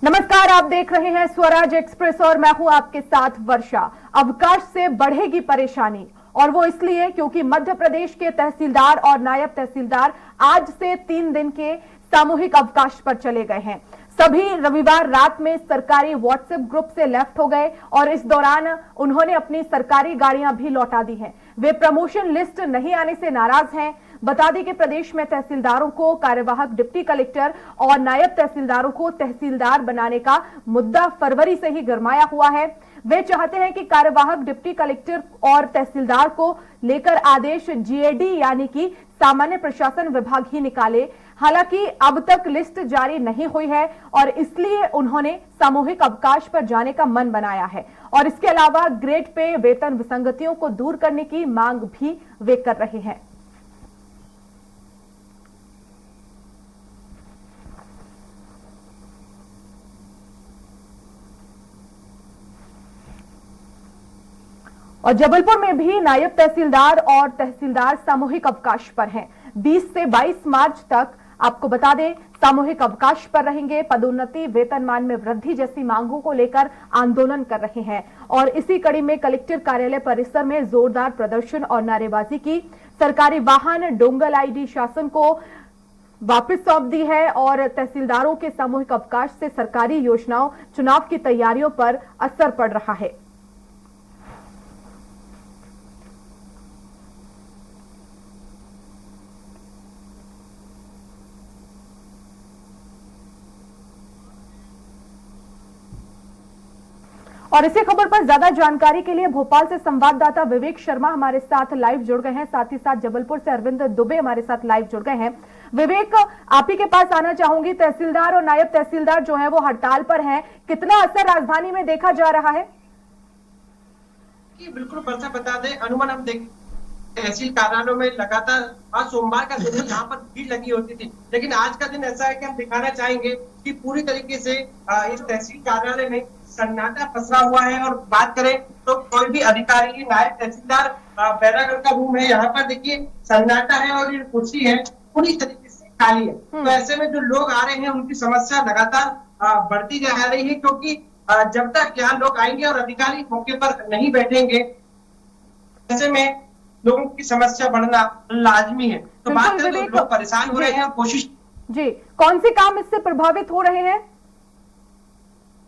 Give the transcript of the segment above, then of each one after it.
नमस्कार, आप देख रहे हैं स्वराज एक्सप्रेस और मैं हूं आपके साथ वर्षा। अवकाश से बढ़ेगी परेशानी और वो इसलिए क्योंकि मध्य प्रदेश के तहसीलदार और नायब तहसीलदार आज से 3 दिन के सामूहिक अवकाश पर चले गए हैं। सभी रविवार रात में सरकारी व्हाट्सएप ग्रुप से लेफ्ट हो गए और इस दौरान उन्होंने अपनी सरकारी गाड़ियां भी लौटा दी हैं। वे प्रमोशन लिस्ट नहीं आने से नाराज हैं। बता दें कि प्रदेश में तहसीलदारों को कार्यवाहक डिप्टी कलेक्टर और नायब तहसीलदारों को तहसीलदार बनाने का मुद्दा फरवरी से ही गरमाया हुआ है। वे चाहते हैं कि कार्यवाहक डिप्टी कलेक्टर और तहसीलदार को लेकर आदेश जीएडी यानी कि सामान्य प्रशासन विभाग ही निकाले। हालांकि अब तक लिस्ट जारी नहीं हुई है और इसलिए उन्होंने सामूहिक अवकाश पर जाने का मन बनाया है और इसके अलावा ग्रेड पे वेतन विसंगतियों को दूर करने की मांग भी वे कर रहे हैं। और जबलपुर में भी नायब तहसीलदार और तहसीलदार सामूहिक अवकाश पर हैं। 20 से 22 मार्च तक आपको बता दें सामूहिक अवकाश पर रहेंगे। पदोन्नति, वेतनमान में वृद्धि जैसी मांगों को लेकर आंदोलन कर रहे हैं और इसी कड़ी में कलेक्टर कार्यालय परिसर में जोरदार प्रदर्शन और नारेबाजी की। सरकारी वाहन डोंगल आईडी शासन को वापस सौंप दी है और तहसीलदारों के सामूहिक अवकाश से सरकारी योजनाओं, चुनाव की तैयारियों पर असर पड़ रहा है। और इसी खबर पर ज्यादा जानकारी के लिए भोपाल से संवाददाता विवेक शर्मा हमारे साथ लाइव जुड़ गए हैं। साथ ही साथ जबलपुर से अरविंद दुबे हमारे साथ लाइव जुड़ गए हैं। विवेक, आप ही के पास आना चाहूंगी। तहसीलदार और नायब तहसीलदार जो है वो हड़ताल पर हैं, कितना असर राजधानी में देखा जा रहा है? बिल्कुल वर्षा, बता दें अनुमान हम देख तहसील कार्यालयों में लगातार आज सोमवार का दिन यहाँ पर भीड़ लगी होती थी, लेकिन आज का दिन ऐसा है कि हम दिखाना चाहेंगे कि पूरी तरीके से इस तहसील कार्यालय में सन्नाटा पसरा हुआ है। और बात करें तो कोई भी अधिकारी, नायब तहसीलदार बैरागढ़ का रूम है, यहाँ पर देखिए सन्नाटा है और ये कुर्सी है पूरी तरीके से खाली है। तो ऐसे में जो लोग आ रहे हैं उनकी समस्या लगातार बढ़ती जा रही है, क्योंकि जब तक यहाँ लोग आएंगे और अधिकारी मौके पर नहीं बैठेंगे ऐसे में लोगों की समस्या बढ़ना लाजमी है। तो बात करें तो लोग परेशान हो रहे हैं और कोशिश जी, कौन से काम इससे प्रभावित हो रहे हैं?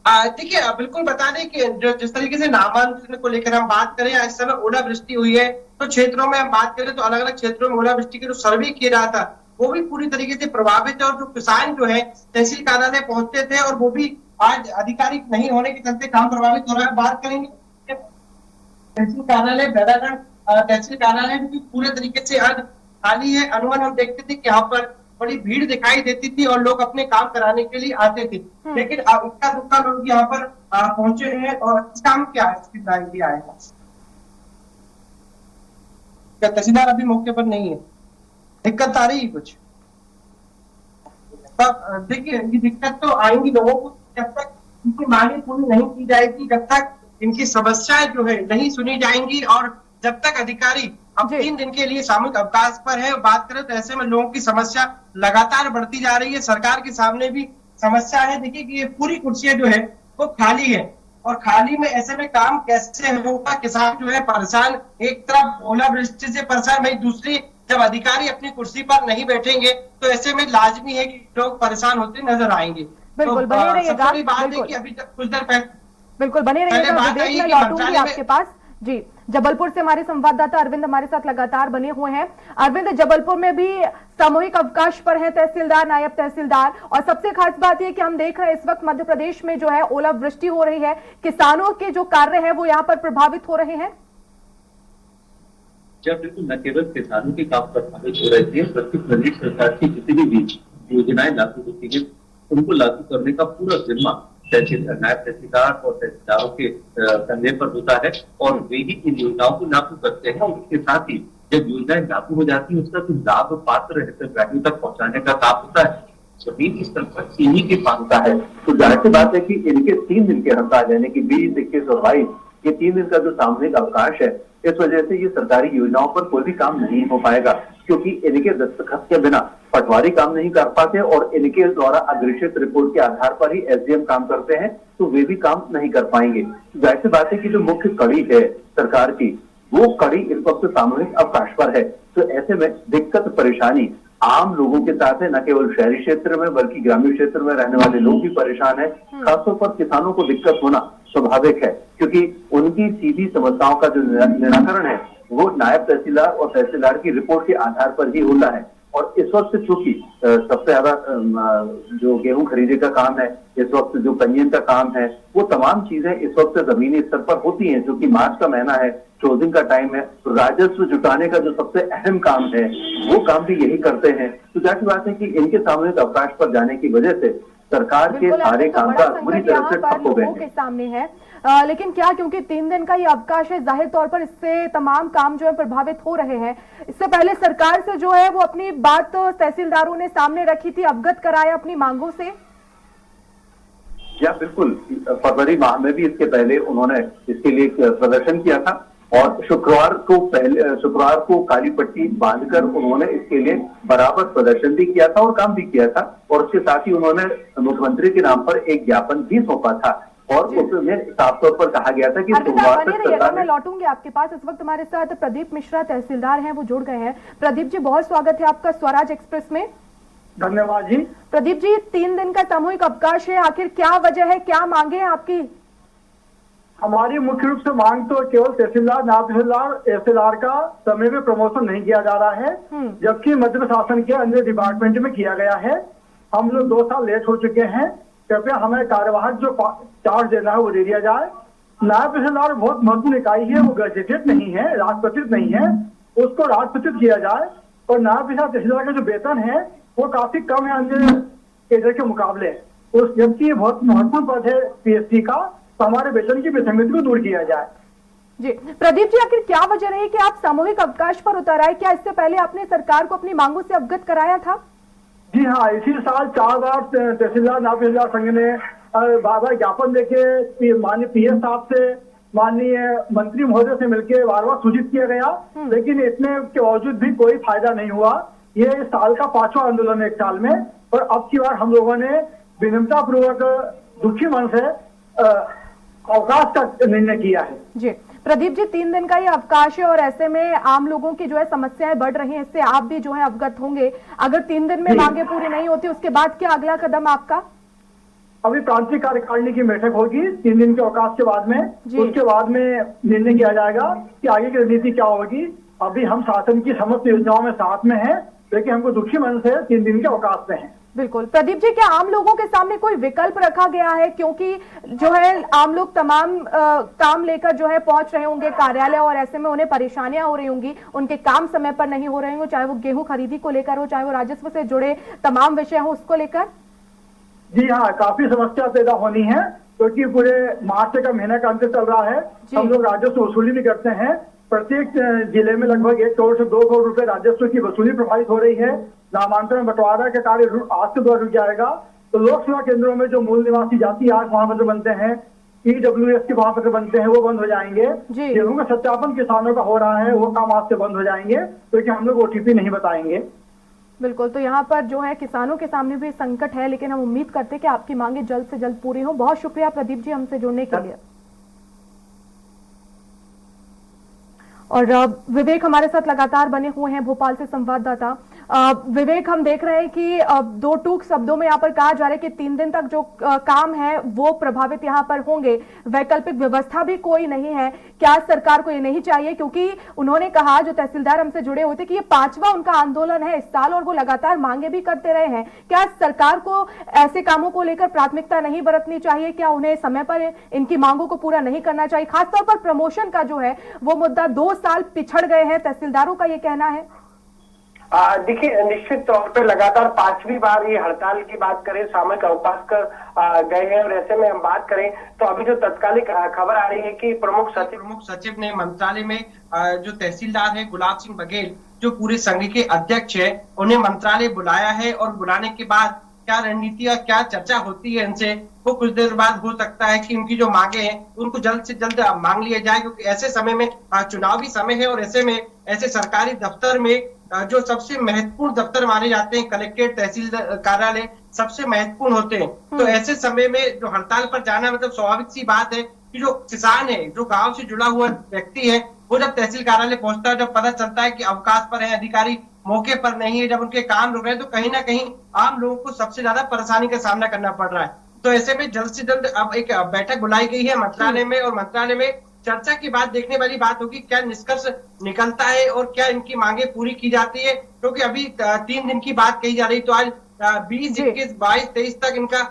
देखिए बिल्कुल बता दें कि जो जिस तरीके से नामांकन को लेकर हम बात करें, इस समय ओलावृष्टि हुई है तो क्षेत्रों में हम बात करें तो अलग अलग क्षेत्रों में ओलावृष्टि के जो सर्वे किया रहा था वो भी पूरी तरीके से प्रभावित है। और जो किसान जो है तहसील कार्यालय पहुंचते थे और वो भी आज अधिकारी नहीं होने के चलते काम प्रभावित हो रहा है। बात करेंगे तहसील कार्यालय बैरागढ़ तहसील कार्यालय भी पूरे तरीके से आज खाली है। अनुमान हम देखते थे कि यहाँ पर बड़ी भीड़ दिखाई देती थी और लोग अपने काम कराने के लिए आते थे, लेकिन अब इक्का दुक्का लोग यहाँ पर पहुंचे हैं। और इस काम क्या है, इसकी जानकारी आएगा। क्या तहसीलदार अभी मौके पर नहीं है? दिक्कत आ रही है कुछ? तब देखिए ये दिक्कत तो आएंगी लोगों को जब तक इनकी मांगे पूरी नहीं की जाएगी, जब तक इनकी समस्याएं जो है नहीं सुनी जाएंगी और जब तक अधिकारी अब 3 दिन के लिए सामूहिक अवकाश पर है। बात करें तो ऐसे में लोगों की समस्या लगातार बढ़ती जा रही है। सरकार के सामने भी समस्या है। देखिए कि ये पूरी कुर्सियां जो है वो खाली है और खाली में ऐसे में काम कैसे होगा? किसान जो है परेशान, एक तरफ ओलावृष्टि से परेशान, वही दूसरी जब अधिकारी अपनी कुर्सी पर नहीं बैठेंगे तो ऐसे में लाजमी है कि लोग परेशान होते नजर आएंगे। बिल्कुल बने रहिएगा। सबसे बड़ी बात है कि अभी तक कुछ देर पहले बिल्कुल बने रहिएगा, लौटूंगी आपके पास। जी, जबलपुर से हमारे संवाददाता अरविंद हमारे साथ लगातार बने हुए हैं। अरविंद, जबलपुर में भी सामूहिक अवकाश पर है तहसीलदार, नायब तहसीलदार, और सबसे खास बात यह कि हम देख रहे हैं इस वक्त मध्य प्रदेश में जो है ओलावृष्टि हो रही है, किसानों के जो कार्य है वो यहाँ पर प्रभावित हो रहे हैं। जब बिल्कुल न केवल किसानों के काम प्रभावित हो रहे थे, बल्कि प्रदेश सरकार की जितनी भी योजनाएं लागू होती है उनको लागू करने का पूरा जिम्मा नायब तहसीलदार और तहसीलदारों के कंधे पर होता है और वे ही इन योजनाओं को लागू करते हैं। और उसके साथ ही जब योजनाएं लागू हो जाती है उसका तो लाभ पात्र हितग्राहियों तक पहुंचाने का काम होता है। जमीन स्तर पर इन्हीं के पाता है। तो जाहिर सी बात है कि इनके 3 दिन के हड़ताल यानी कि 20, 21 और 22 ये 3 दिन का जो सामूहिक अवकाश है इस वजह से ये सरकारी योजनाओं पर कोई भी काम नहीं हो पाएगा, क्योंकि इनके दस्तखत के बिना पटवारी काम नहीं कर पाते और इनके द्वारा अग्रेषित रिपोर्ट के आधार पर ही एसडीएम काम करते हैं, तो वे भी काम नहीं कर पाएंगे। जाहिर सी बात है कि जो मुख्य कड़ी है सरकार की, वो कड़ी इस वक्त सामूहिक अवकाश पर है। तो ऐसे में दिक्कत परेशानी आम लोगों के साथ है, न केवल शहरी क्षेत्र में बल्कि ग्रामीण क्षेत्र में रहने वाले लोग भी परेशान है। खासतौर पर किसानों को दिक्कत होना स्वाभाविक है, क्योंकि उनकी सीधी समस्याओं का जो निराकरण है वो नायब तहसीलदार और तहसीलदार की रिपोर्ट के आधार पर ही होता है। और इस वक्त चूंकि सबसे ज्यादा जो गेहूं खरीदे का काम है, इस वक्त जो पंजीयन का काम है, वो तमाम चीजें इस वक्त जमीनी स्तर पर होती हैं, जो कि मार्च का महीना है, क्लोजिंग का टाइम है, तो राजस्व जुटाने का जो सबसे अहम काम है वो काम भी यही करते हैं। तो जाहिर बात है कि इनके सामूहिक अवकाश पर जाने की वजह से सरकार के सारे काम का बुरी तरह से ठप हो गए हैं। सामने है लेकिन क्या, क्योंकि 3 दिन का ये अवकाश है, जाहिर तौर पर इससे तमाम काम जो है प्रभावित हो रहे हैं। इससे पहले सरकार से जो है वो अपनी बात तहसीलदारों ने सामने रखी थी, अवगत कराया अपनी मांगों से। या बिल्कुल, फरवरी माह में भी इसके पहले उन्होंने इसके लिए प्रदर्शन किया था और शुक्रवार को काली पट्टी बांधकर उन्होंने इसके लिए बराबर प्रदर्शन भी किया था और काम भी किया था। और उसके साथ ही उन्होंने मुख्यमंत्री के नाम पर एक ज्ञापन भी सौंपा था और उसमें साफ तौर पर कहा गया था कि सोमवार तक सरकार। मैं लौटूंगी आपके पास। इस वक्त हमारे साथ प्रदीप मिश्रा तहसीलदार हैं, वो जुड़ गए हैं। प्रदीप जी, बहुत स्वागत है आपका स्वराज एक्सप्रेस में। धन्यवाद जी। प्रदीप जी, 3 दिन का सामूहिक अवकाश है, आखिर क्या वजह है, क्या मांगे हैं आपकी? हमारी मुख्य रूप से मांग तो केवल तहसीलदार, नायब तहसीलदार, एसएलआर का समय में प्रमोशन नहीं किया जा रहा है, जबकि मध्य प्रशासन के अन्य डिपार्टमेंट में किया गया है। हम लोग 2 साल लेट हो चुके हैं। कृपया हमें कार्यवाहक जो चार्ज देना है वो दे दिया जाए। नायब तहसीलदार बहुत महत्वपूर्ण इकाई है, वो गजेटेड नहीं है, राजपत्रित नहीं है, उसको राजपत्रित किया जाए। और नायब तहसीलदार का जो वेतन है वो काफी कम है अन्य केडर के मुकाबले, जबकि ये बहुत महत्वपूर्ण पद है पीएससी का, तो हमारे वेतन की विसंगति को दूर किया जाए। जी प्रदीप जी, आखिर क्या वजह रही कि आप सामूहिक अवकाश पर उतर आए? क्या इससे पहले आपने सरकार को अपनी मांगों से अवगत कराया था? जी हाँ, इसी साल 4 बार तहसीलदार, नायब तहसीलदार संघ ने बार-बार ज्ञापन देके माननीय पीएस साहब से, माननीय मंत्री महोदय से मिलकर बार-बार सूचित किया गया, लेकिन इतने के बावजूद भी कोई फायदा नहीं हुआ। ये इस साल का 5वां आंदोलन है 1 साल में, और अब की बार हम लोगों ने विनम्रता पूर्वक दुखी मन से अवकाश का निर्णय किया है। जी प्रदीप जी, 3 दिन का ये अवकाश है और ऐसे में आम लोगों की जो है समस्याएं बढ़ रही हैं, इससे आप भी जो है अवगत होंगे। अगर 3 दिन में मांगे पूरी नहीं होती, उसके बाद क्या अगला कदम आपका? अभी प्रांतीय कार्यकारिणी की बैठक होगी 3 दिन के अवकाश के बाद में, उसके बाद में निर्णय किया जाएगा कि आगे की रणनीति क्या होगी। अभी हम शासन की समस्त योजनाओं में साथ में हैं, लेकिन हमको दुखी मन से 3 दिन के अवकाश में हैं। बिल्कुल। प्रदीप जी, क्या आम लोगों के सामने कोई विकल्प रखा गया है? क्योंकि जो है आम लोग तमाम काम लेकर जो है पहुंच रहे होंगे कार्यालय, और ऐसे में उन्हें परेशानियां हो रही होंगी, उनके काम समय पर नहीं हो रहे होंगे, चाहे वो गेहूं खरीदी को लेकर हो, चाहे वो राजस्व से जुड़े तमाम विषय हो उसको लेकर। जी हाँ, काफी समस्या पैदा होनी है, क्योंकि पूरे मार्च का महीना का अंत चल रहा है। हम लोग राजस्व वसूली भी करते हैं। प्रत्येक जिले में लगभग 1 करोड़ से 2 करोड़ रुपए राजस्व की वसूली प्रभावित हो रही है। नामांतरण बंटवारा के कार्य आज से 2 रुक जाएगा। तो लोक सेवा केंद्रों में जो मूल निवासी जाति आय प्रमाण पत्र बनते हैं, ईडब्ल्यूएस के प्रमाण पत्र बनते हैं, वो बंद हो जाएंगे। गेहूं का सत्यापन किसानों का हो रहा है, वो काम आज से बंद हो जाएंगे, क्योंकि हम लोग ओटीपी नहीं बताएंगे। बिल्कुल, तो यहाँ पर जो है किसानों के सामने भी संकट है, लेकिन हम उम्मीद करते हैं कि आपकी मांगे जल्द से जल्द पूरी हो। बहुत शुक्रिया प्रदीप जी हमसे जुड़ने के लिए। और विवेक हमारे साथ लगातार बने हुए हैं, भोपाल से संवाददाता। विवेक, हम देख रहे हैं कि 2 टूक शब्दों में यहाँ पर कहा जा रहा है कि 3 दिन तक जो काम है वो प्रभावित यहाँ पर होंगे, वैकल्पिक व्यवस्था भी कोई नहीं है। क्या सरकार को ये नहीं चाहिए, क्योंकि उन्होंने कहा, जो तहसीलदार हमसे जुड़े हुए थे, कि ये 5वां उनका आंदोलन है इस साल और वो लगातार मांगे भी करते रहे हैं। क्या सरकार को ऐसे कामों को लेकर प्राथमिकता नहीं बरतनी चाहिए? क्या उन्हें समय पर इनकी मांगों को पूरा नहीं करना चाहिए? खासतौर पर प्रमोशन का जो है वो मुद्दा 2 साल पिछड़ गए हैं, तहसीलदारों का ये कहना है। देखिए, निश्चित तौर पर लगातार 5वीं बार ये हड़ताल की बात करें, सामूहिक अवकाश कर गए हैं। और ऐसे में हम बात करें तो अभी जो तत्कालिक खबर आ रही है कि प्रमुख सचिव ने मंत्रालय में जो तहसीलदार है गुलाब सिंह बघेल, जो पूरे संघ के अध्यक्ष है, उन्हें मंत्रालय बुलाया है। और बुलाने के बाद क्या रणनीति और क्या चर्चा होती है इनसे, वो कुछ देर बाद हो सकता है कि उनकी जो मांगे हैं उनको जल्द से जल्द मांग लिया जाए, क्योंकि ऐसे समय में चुनावी समय है और ऐसे में ऐसे सरकारी दफ्तर में जो सबसे महत्वपूर्ण दफ्तर माने जाते हैं, कलेक्ट्रेट तहसील कार्यालय सबसे महत्वपूर्ण होते हैं। तो ऐसे समय में जो हड़ताल पर जाना मतलब स्वाभाविक सी बात है कि जो किसान है, जो गांव से जुड़ा हुआ व्यक्ति है, वो जब तहसील कार्यालय पहुंचता है, जब पता चलता है कि अवकाश पर है, अधिकारी मौके पर नहीं है, जब उनके काम रुक रहे हैं, तो कहीं ना कहीं आम लोगों को सबसे ज्यादा परेशानी का सामना करना पड़ रहा है। तो ऐसे में जल्द से जल्द अब एक बैठक बुलाई गई है मंत्रालय में, और मंत्रालय में चर्चा के बाद देखने वाली बात होगी क्या निष्कर्ष निकलता है और क्या इनकी मांगे पूरी की जाती है, क्योंकि अभी 3 दिन की बात कही जा रही, तो आज 20, 21, 22, 23 तक इनका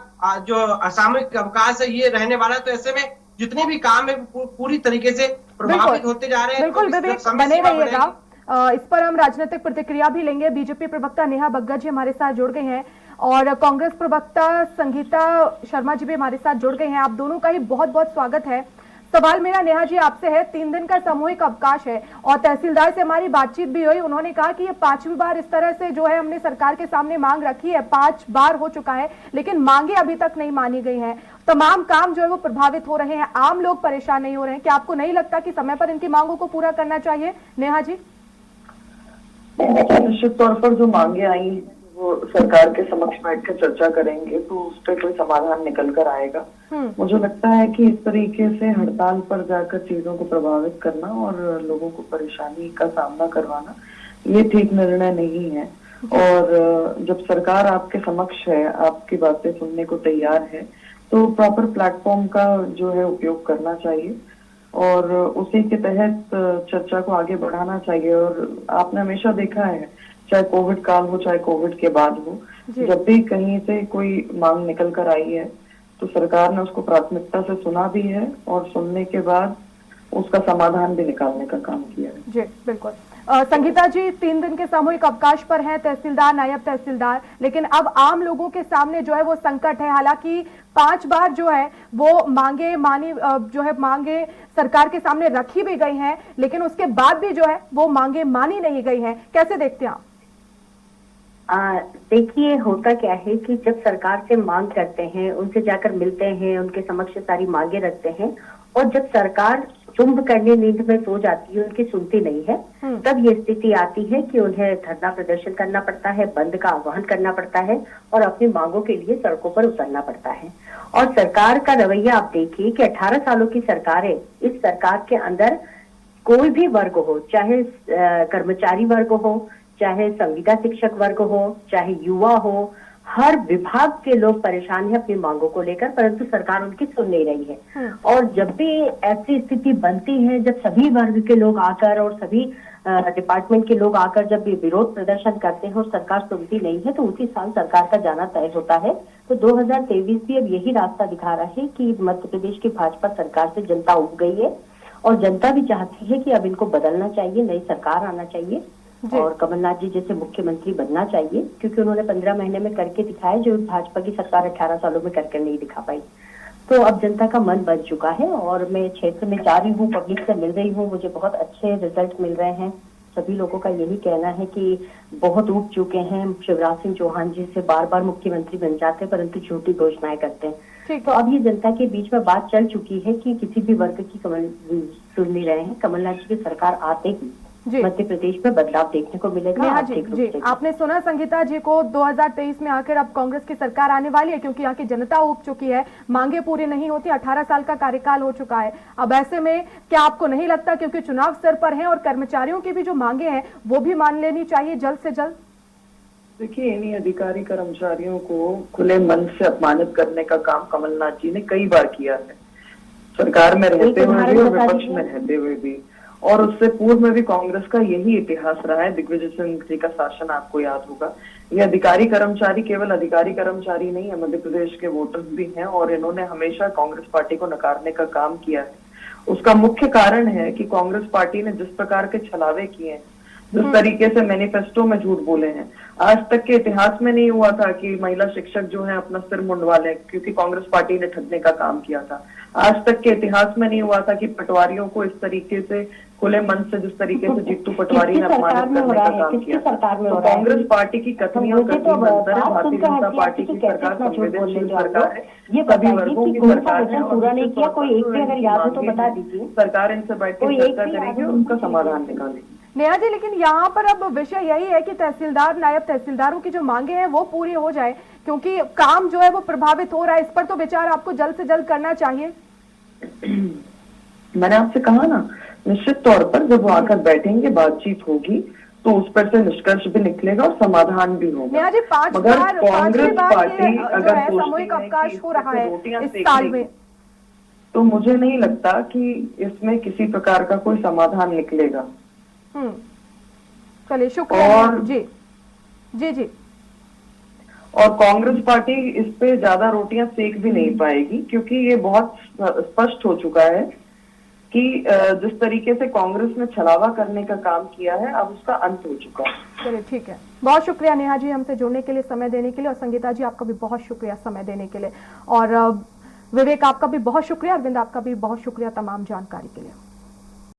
जो असामयिक अवकाश है ये रहने वाला है। तो ऐसे में जितने भी काम है पूरी तरीके से प्रभावित होते जा रहे हैं। बिल्कुल विवेक, बने रहिएगा। इस पर हम राजनीतिक प्रतिक्रिया भी लेंगे। बीजेपी प्रवक्ता नेहा बग्गा जी हमारे साथ जुड़ गए हैं और कांग्रेस प्रवक्ता संगीता शर्मा जी भी हमारे साथ जुड़ गए हैं। आप दोनों का ही बहुत बहुत स्वागत है। सवाल मेरा नेहा जी आपसे है, 3 दिन का सामूहिक अवकाश है और तहसीलदार से हमारी बातचीत भी हुई, उन्होंने कहा कि ये 5वीं बार इस तरह से जो है हमने सरकार के सामने मांग रखी है, 5 बार हो चुका है, लेकिन मांगे अभी तक नहीं मानी गई हैं। तमाम काम जो है वो प्रभावित हो रहे हैं, आम लोग परेशान नहीं हो रहे हैं। क्या आपको नहीं लगता कि समय पर इनकी मांगों को पूरा करना चाहिए? नेहा जी। निश्चित तौर पर जो मांगे आई हैं वो सरकार के समक्ष बैठ कर चर्चा करेंगे तो उस पर कोई समाधान निकल कर आएगा। मुझे लगता है कि इस तरीके से हड़ताल पर जाकर चीजों को प्रभावित करना और लोगों को परेशानी का सामना करवाना ये ठीक निर्णय नहीं है। और जब सरकार आपके समक्ष है, आपकी बातें सुनने को तैयार है, तो प्रॉपर प्लेटफॉर्म का जो है उपयोग करना चाहिए और उसी के तहत चर्चा को आगे बढ़ाना चाहिए। और आपने हमेशा देखा है, चाहे कोविड काल हो चाहे कोविड के बाद हो, जब भी कहीं से कोई मांग निकल कर आई है तो सरकार ने उसको प्राथमिकता से सुना भी है और सुनने के बाद उसका समाधान भी निकालने का काम किया है। जी बिल्कुल। संगीता जी, 3 दिन के सामूहिक अवकाश पर हैं तहसीलदार, नायब तहसीलदार, लेकिन अब आम लोगों के सामने जो है वो संकट है। हालांकि 5 बार जो है वो मांगे मांगे सरकार के सामने रखी भी गई हैं, लेकिन उसके बाद भी जो है वो मांगे मानी नहीं गई हैं। कैसे देखते हैं आप? देखिए, होता क्या है कि जब सरकार से मांग करते हैं, उनसे जाकर मिलते हैं, उनके समक्ष सारी मांगे रखते हैं और जब सरकार चुंब करने नींद में सो जाती है, उनकी सुनती नहीं है, तब ये स्थिति आती है कि उन्हें धरना प्रदर्शन करना पड़ता है, बंद का आह्वान करना पड़ता है और अपनी मांगों के लिए सड़कों पर उतरना पड़ता है। और सरकार का रवैया आप देखिए कि 18 सालों की सरकार है। इस सरकार के अंदर कोई भी वर्ग हो, चाहे कर्मचारी वर्ग हो, चाहे संविदा शिक्षक वर्ग हो, चाहे युवा हो, हर विभाग के लोग परेशान हैं अपनी मांगों को लेकर, परंतु सरकार उनकी सुन नहीं रही है। और जब भी ऐसी स्थिति बनती है, जब सभी वर्ग के लोग आकर और सभी डिपार्टमेंट के लोग आकर जब ये विरोध प्रदर्शन करते हैं और सरकार सुनती नहीं है, तो उसी साल सरकार का जाना तय होता है। तो 2023 भी अब यही रास्ता दिखा रहा है कि मध्य प्रदेश की भाजपा सरकार से जनता उब गई है और जनता भी चाहती है कि अब इनको बदलना चाहिए, नई सरकार आना चाहिए और कमलनाथ जी जैसे मुख्यमंत्री बनना चाहिए, क्योंकि उन्होंने 15 महीने में करके दिखाया जो भाजपा की सरकार 18 सालों में करके नहीं दिखा पाई। तो अब जनता का मन बन चुका है और मैं क्षेत्र में जा रही हूँ, पब्लिक से मिल रही हूँ, मुझे बहुत अच्छे रिजल्ट मिल रहे हैं। सभी लोगों का यही कहना है कि बहुत ऊब चुके हैं। शिवराज सिंह चौहान जी से बार बार मुख्यमंत्री बन जाते हैं परंतु झूठी घोषणाएं करते हैं। तो अब ये जनता के बीच में बात चल चुकी है कि किसी भी वर्ग की सुन नहीं रहे हैं। कमलनाथ जी की सरकार आते ही मध्य प्रदेश में बदलाव देखने को मिलेगा। जी, आपने सुना संगीता जी को, 2023 में आखिर अब कांग्रेस की सरकार आने वाली है क्योंकि यहाँ की जनता उब चुकी है, मांगे पूरी नहीं होती, 18 साल का कार्यकाल हो चुका है। अब ऐसे में क्या आपको नहीं लगता, क्योंकि चुनाव स्तर पर है और कर्मचारियों की भी जो मांगे हैं वो भी मान लेनी चाहिए जल्द से जल्द? देखिए, इन्हीं अधिकारी कर्मचारियों को खुले मन से अपमानित करने का काम कमलनाथ जी ने कई बार किया है, सरकार में रहते हुए भी और विपक्ष में रहते हुए भी। और उससे पूर्व में भी कांग्रेस का यही इतिहास रहा है। दिग्विजय सिंह जी का शासन आपको याद होगा। ये अधिकारी कर्मचारी केवल अधिकारी कर्मचारी नहीं है, मध्य प्रदेश के वोटर्स भी हैं और इन्होंने हमेशा कांग्रेस पार्टी को नकारने का काम किया है। उसका मुख्य कारण है कि कांग्रेस पार्टी ने जिस प्रकार के छलावे किए हैं, जिस तरीके से मैनिफेस्टो में झूठ बोले हैं, आज तक के इतिहास में नहीं हुआ था कि महिला शिक्षक जो है अपना सिर मुंडवा ले, क्योंकि कांग्रेस पार्टी ने ठगने का काम किया था। आज तक के इतिहास में नहीं हुआ था कि पटवारियों को इस तरीके से खुले मन से जिस तरीके से जीतू पटवारी ने किसकी सरकार अपमानित में हो करने रहा का है? काम किसकी किया था। सरकार में हो तो रहा है? कांग्रेस पार्टी की कथनी और मुझे तो कथनी अंतर है। बात भारतीय सुनकर जनता हंसी पार्टी आती की कि कैसे सरकार इतना झूठ बोल संवेदनशील लेते हो आप सरकार है, लोग। ये सभी बताइए वर्गों कि की कौन सा सरकार है वचन और पूरा नहीं किया, कोई एक भी अगर याद हो तो बता मांगे दीजिए। सरकार इनसे बैठ के कोई एक चर्चा भी याद करेगी हो और तो उनका दीजिए। समाधान निकालेगी। नेहा जी, लेकिन यहाँ पर अब विषय यही है कि तहसीलदार, नायब तहसीलदारों की जो मांगे हैं वो पूरी हो जाए, क्योंकि काम जो है वो प्रभावित हो रहा है। इस पर तो विचार आपको जल्द से जल्द करना चाहिए। मैंने आपसे कहा ना, निश्चित तौर पर जब वो आकर बैठेंगे, बातचीत होगी, तो उस पर से निष्कर्ष भी निकलेगा और समाधान भी होगा। नेहा जी, मगर पांचवी कांग्रेस बार पार्टी ये जो अगर है सोचती सामूहिक है कि अवकाश हो रहा है रोटियां इस सेक साल लेगी, में, तो मुझे नहीं लगता कि इसमें किसी प्रकार का कोई समाधान निकलेगा। चलिए, शुक्रिया और जी जी जी। और कांग्रेस पार्टी इस पे ज्यादा रोटियां सेक भी नहीं पाएगी, क्योंकि ये बहुत स्पष्ट हो चुका है कि जिस तरीके से कांग्रेस ने छलावा करने का काम किया है, अब उसका अंत हो चुका है। चलिए, ठीक है। बहुत शुक्रिया नेहा जी हमसे जुड़ने के लिए, समय देने के लिए। और संगीता जी, आपका भी बहुत शुक्रिया समय देने के लिए। और विवेक, आपका भी बहुत शुक्रिया। अरविंद, आपका भी बहुत शुक्रिया तमाम जानकारी के लिए।